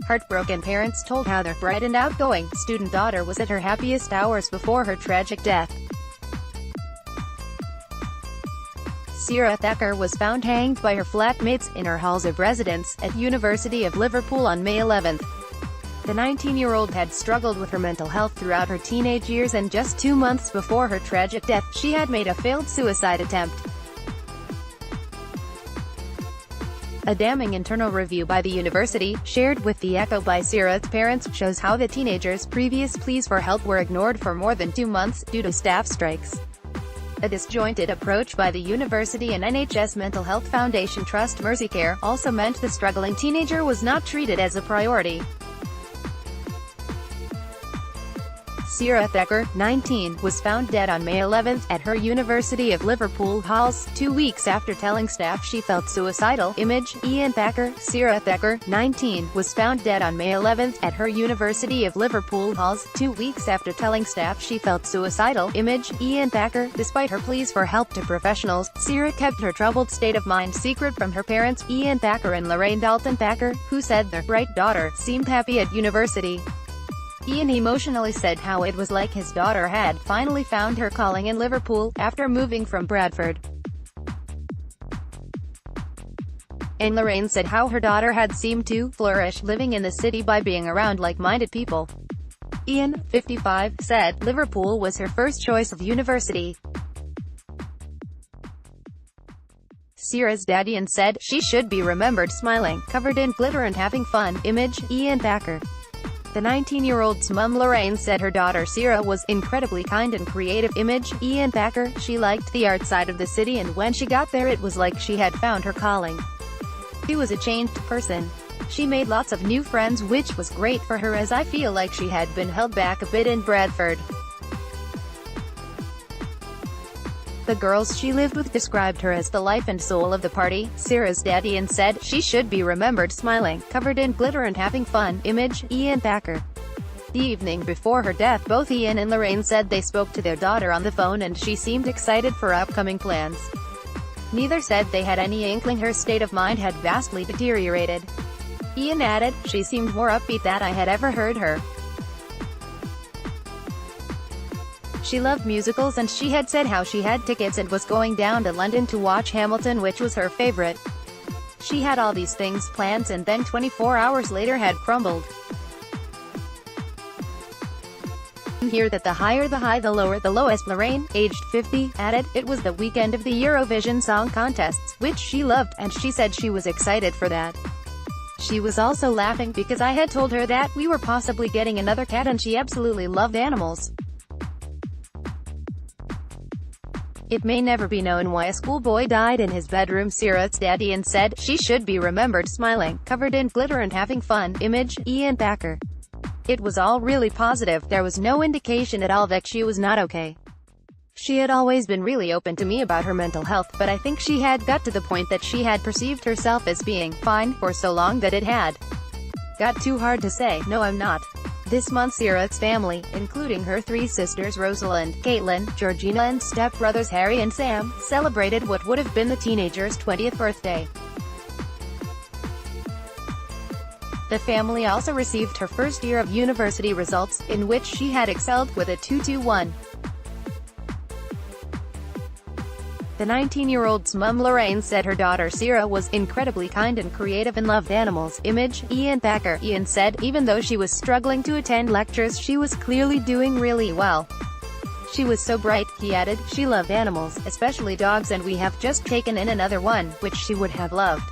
Heartbroken parents told how their bright and outgoing student daughter was at her happiest hours before her tragic death. Ceara Thacker was found hanged by her flatmates in her halls of residence at University of Liverpool on May 11. The 19-year-old had struggled with her mental health throughout her teenage years, and just 2 months before her tragic death, she had made a failed suicide attempt. A damning internal review by the university, shared with The Echo by Ceara's parents, shows how the teenager's previous pleas for help were ignored for more than 2 months, due to staff strikes. A disjointed approach by the university and NHS Mental Health Foundation Trust Mercycare also meant the struggling teenager was not treated as a priority. Ceara Thacker, 19, was found dead on May 11 at her University of Liverpool halls, 2 weeks after telling staff she felt suicidal. Image, Ian Thacker. Ceara Thacker, 19, was found dead on May 11 at her University of Liverpool halls, 2 weeks after telling staff she felt suicidal. Image, Ian Thacker. Despite her pleas for help to professionals, Ceara kept her troubled state of mind secret from her parents, Ian Thacker and Lorraine Dalton Thacker, who said their bright daughter seemed happy at university. Ian emotionally said how it was like his daughter had finally found her calling in Liverpool, after moving from Bradford. And Lorraine said how her daughter had seemed to flourish living in the city by being around like-minded people. Ian, 55, said Liverpool was her first choice of university. Ceara's dad Ian said she should be remembered smiling, covered in glitter and having fun. Image, Ian Thacker. The 19-year-old's mum Lorraine said her daughter Ceara was incredibly kind and creative. Image, Ian Thacker. She liked the art side of the city, and when she got there it was like she had found her calling. She was a changed person. She made lots of new friends, which was great for her, as I feel like she had been held back a bit in Bradford. The girls she lived with described her as the life and soul of the party. Ceara's dad Ian said she should be remembered smiling, covered in glitter and having fun. Image, Ian Thacker. The evening before her death, both Ian and Lorraine said they spoke to their daughter on the phone and she seemed excited for upcoming plans. Neither said they had any inkling her state of mind had vastly deteriorated. Ian added, "She seemed more upbeat than I had ever heard her. She loved musicals, and she had said how she had tickets and was going down to London to watch Hamilton, which was her favorite. She had all these things planned, and then 24 hours later had crumbled." Here that the higher the high, the lower the lowest. Lorraine, aged 50, added, "It was the weekend of the Eurovision Song Contests, which she loved, and she said she was excited for that. She was also laughing because I had told her that we were possibly getting another cat, and she absolutely loved animals." It may never be known why a schoolboy died in his bedroom. Ceara's dad Ian said she should be remembered smiling, covered in glitter and having fun. Image, Ian Thacker. "It was all really positive. There was no indication at all that she was not okay. She had always been really open to me about her mental health, but I think she had got to the point that she had perceived herself as being fine for so long that it had got too hard to say, 'No, I'm not.'" This month, Ceara's family, including her 3 sisters Rosalind, Caitlin, Georgina and step-brothers Harry and Sam, celebrated what would have been the teenager's 20th birthday. The family also received her first year of university results, in which she had excelled, with a 2.21. The 19-year-old's mum Lorraine said her daughter Ceara was incredibly kind and creative and loved animals. Image, Ian Thacker. Ian said, even though she was struggling to attend lectures, she was clearly doing really well. "She was so bright," he added. "She loved animals, especially dogs, and we have just taken in another one, which she would have loved.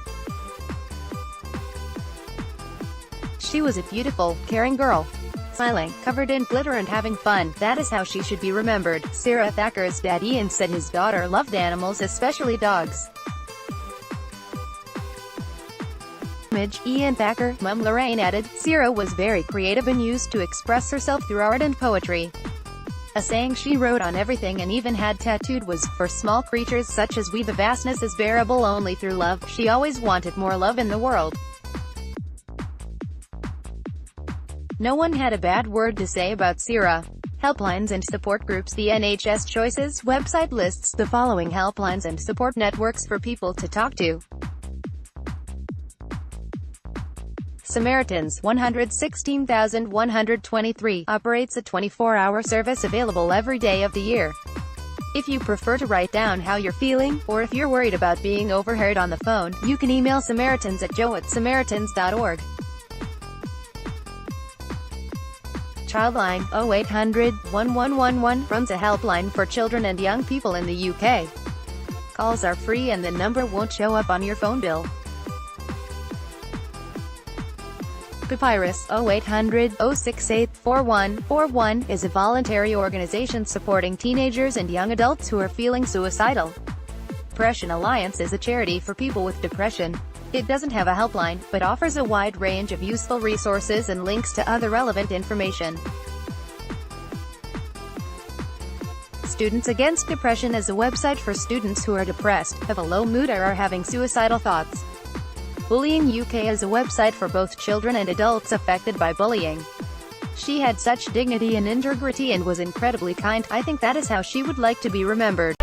She was a beautiful, caring girl. Smiling, covered in glitter and having fun. That is how she should be remembered." Ceara Thacker's dad Ian said his daughter loved animals, especially dogs. Image, Ian Thacker. Mum Lorraine added, "Ceara was very creative and used to express herself through art and poetry. A saying she wrote on everything and even had tattooed was, 'For small creatures such as we the vastness is bearable only through love.' She always wanted more love in the world. No one had a bad word to say about Ceara." Helplines and support groups. The NHS Choices website lists the following helplines and support networks for people to talk to: Samaritans, 116,123, operates a 24-hour service available every day of the year. If you prefer to write down how you're feeling, or if you're worried about being overheard on the phone, you can email Samaritans at joe@samaritans.org. Childline, 0800-1111, runs a helpline for children and young people in the UK. Calls are free and the number won't show up on your phone bill. Papyrus, 0800-068-4141, is a voluntary organization supporting teenagers and young adults who are feeling suicidal. Depression Alliance is a charity for people with depression. It doesn't have a helpline, but offers a wide range of useful resources and links to other relevant information. Students Against Depression is a website for students who are depressed, have a low mood or are having suicidal thoughts. Bullying UK is a website for both children and adults affected by bullying. She had such dignity and integrity and was incredibly kind. I think that is how she would like to be remembered.